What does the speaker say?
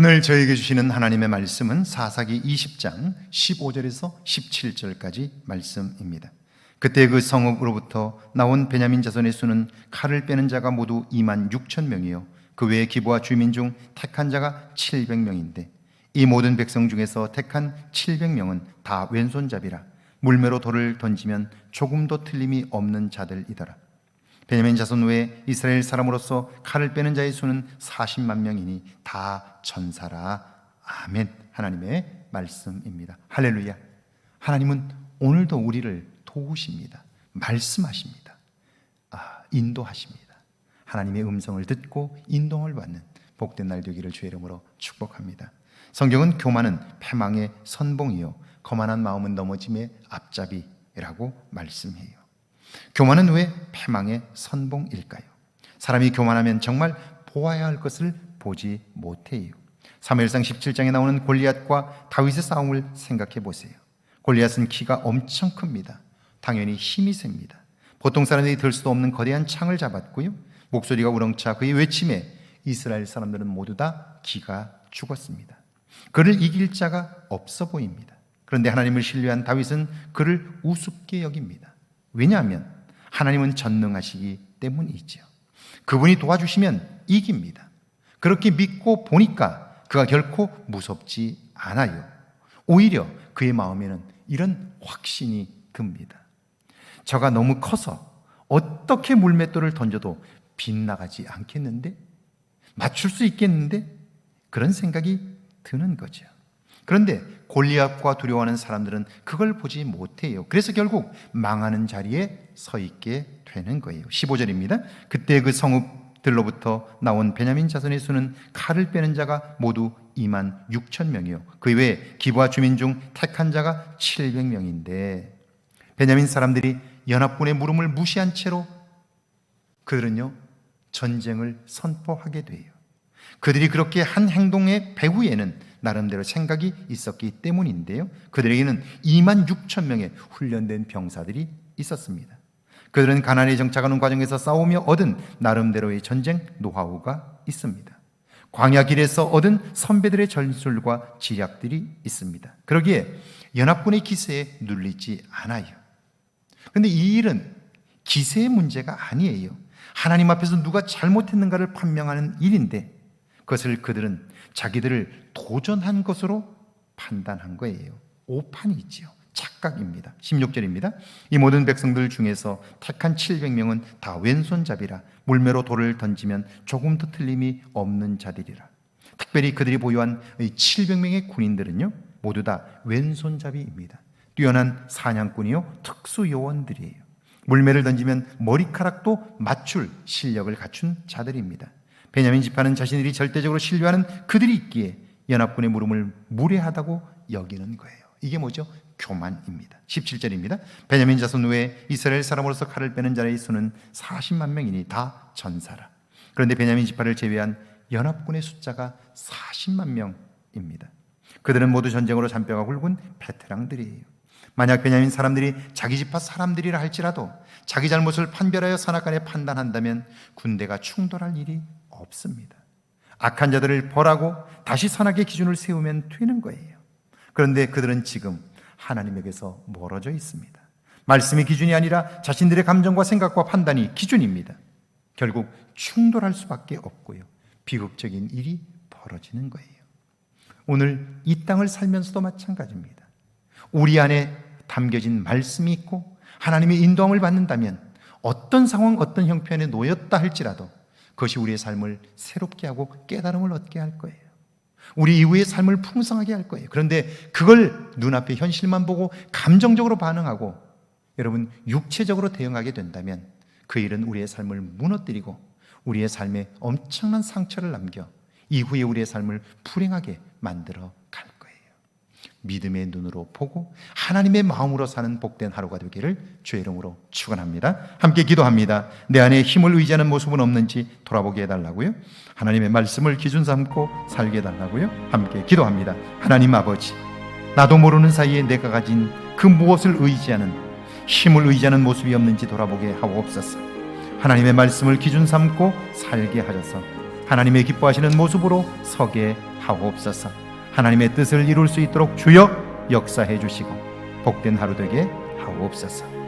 오늘 저에게 주시는 하나님의 말씀은 사사기 20장 15절에서 17절까지 말씀입니다. 그때 그 성읍으로부터 나온 베냐민 자손의 수는 칼을 빼는 자가 모두 2만 6천 명이요 그 외에 기브와 주민 중 택한 자가 700명인데 이 모든 백성 중에서 택한 700명은 다 왼손잡이라 물매로 돌을 던지면 조금도 틀림이 없는 자들이더라. 베냐민 자손 외에 이스라엘 사람으로서 칼을 빼는 자의 수는 40만 명이니 다 전사라. 아멘. 하나님의 말씀입니다. 할렐루야. 하나님은 오늘도 우리를 도우십니다. 말씀하십니다. 인도하십니다. 하나님의 음성을 듣고 인도를 받는 복된 날 되기를 주의 이름으로 축복합니다. 성경은 교만은 패망의 선봉이요 거만한 마음은 넘어짐의 앞잡이라고 말씀해요. 교만은 왜 패망의 선봉일까요? 사람이 교만하면 정말 보아야 할 것을 보지 못해요. 사무엘상 17장에 나오는 골리앗과 다윗의 싸움을 생각해 보세요. 골리앗은 키가 엄청 큽니다. 당연히 힘이 셉니다. 보통 사람들이 들 수도 없는 거대한 창을 잡았고요, 목소리가 우렁차 그의 외침에 이스라엘 사람들은 모두 다 기가 죽었습니다. 그를 이길 자가 없어 보입니다. 그런데 하나님을 신뢰한 다윗은 그를 우습게 여깁니다. 왜냐하면 하나님은 전능하시기 때문이죠. 그분이 도와주시면 이깁니다. 그렇게 믿고 보니까 그가 결코 무섭지 않아요. 오히려 그의 마음에는 이런 확신이 듭니다. 저가 너무 커서 어떻게 물맷돌을 던져도 빗나가지 않겠는데? 맞출 수 있겠는데? 그런 생각이 드는 거죠. 그런데 골리앗과 두려워하는 사람들은 그걸 보지 못해요. 그래서 결국 망하는 자리에 서 있게 되는 거예요. 15절입니다. 그때 그 성읍들로부터 나온 베냐민 자손의 수는 칼을 빼는 자가 모두 2만 6천 명이요 그 외에 기브와 주민 중 택한 자가 700명인데 베냐민 사람들이 연합군의 물음을 무시한 채로 그들은요 전쟁을 선포하게 돼요. 그들이 그렇게 한 행동의 배후에는 나름대로 생각이 있었기 때문인데요, 그들에게는 2만 6천 명의 훈련된 병사들이 있었습니다. 그들은 가나안에 정착하는 과정에서 싸우며 얻은 나름대로의 전쟁 노하우가 있습니다. 광야 길에서 얻은 선배들의 전술과 지략들이 있습니다. 그러기에 연합군의 기세에 눌리지 않아요. 그런데 이 일은 기세의 문제가 아니에요. 하나님 앞에서 누가 잘못했는가를 판명하는 일인데 그것을 그들은 자기들을 도전한 것으로 판단한 거예요. 오판이지요. 착각입니다. 16절입니다. 이 모든 백성들 중에서 택한 700명은 다 왼손잡이라 물매로 돌을 던지면 조금도 틀림이 없는 자들이라. 특별히 그들이 보유한 700명의 군인들은요 모두 다 왼손잡이입니다. 뛰어난 사냥꾼이요 특수 요원들이에요. 물매를 던지면 머리카락도 맞출 실력을 갖춘 자들입니다. 베냐민 지파는 자신들이 절대적으로 신뢰하는 그들이 있기에 연합군의 물음을 무례하다고 여기는 거예요. 이게 뭐죠? 교만입니다. 17절입니다. 베냐민 자손 외에 이스라엘 사람으로서 칼을 빼는 자의 수는 40만 명이니 다 전사라. 그런데 베냐민 지파를 제외한 연합군의 숫자가 40만 명입니다. 그들은 모두 전쟁으로 잔뼈가 굵은 베테랑들이에요. 만약 베냐민 사람들이 자기 지파 사람들이라 할지라도 자기 잘못을 판별하여 선악간에 판단한다면 군대가 충돌할 일이 없습니다. 악한 자들을 벌하고 다시 선악의 기준을 세우면 되는 거예요. 그런데 그들은 지금 하나님에게서 멀어져 있습니다. 말씀이 기준이 아니라 자신들의 감정과 생각과 판단이 기준입니다. 결국 충돌할 수밖에 없고요, 비극적인 일이 벌어지는 거예요. 오늘 이 땅을 살면서도 마찬가지입니다. 우리 안에 담겨진 말씀이 있고 하나님의 인도함을 받는다면 어떤 상황, 어떤 형편에 놓였다 할지라도 그것이 우리의 삶을 새롭게 하고 깨달음을 얻게 할 거예요. 우리 이후의 삶을 풍성하게 할 거예요. 그런데 그걸 눈앞의 현실만 보고 감정적으로 반응하고 여러분 육체적으로 대응하게 된다면 그 일은 우리의 삶을 무너뜨리고 우리의 삶에 엄청난 상처를 남겨 이후에 우리의 삶을 불행하게 만들어 갈 거예요. 믿음의 눈으로 보고 하나님의 마음으로 사는 복된 하루가 되기를 주의 이름으로 축원합니다. 함께 기도합니다. 내 안에 힘을 의지하는 모습은 없는지 돌아보게 해달라고요. 하나님의 말씀을 기준 삼고 살게 해달라고요. 함께 기도합니다. 하나님 아버지, 나도 모르는 사이에 내가 가진 그 무엇을 의지하는, 힘을 의지하는 모습이 없는지 돌아보게 하옵소서. 하나님의 말씀을 기준 삼고 살게 하셔서 하나님의 기뻐하시는 모습으로 서게 하옵소서. 하나님의 뜻을 이룰 수 있도록 주여 역사해 주시고 복된 하루 되게 하옵소서.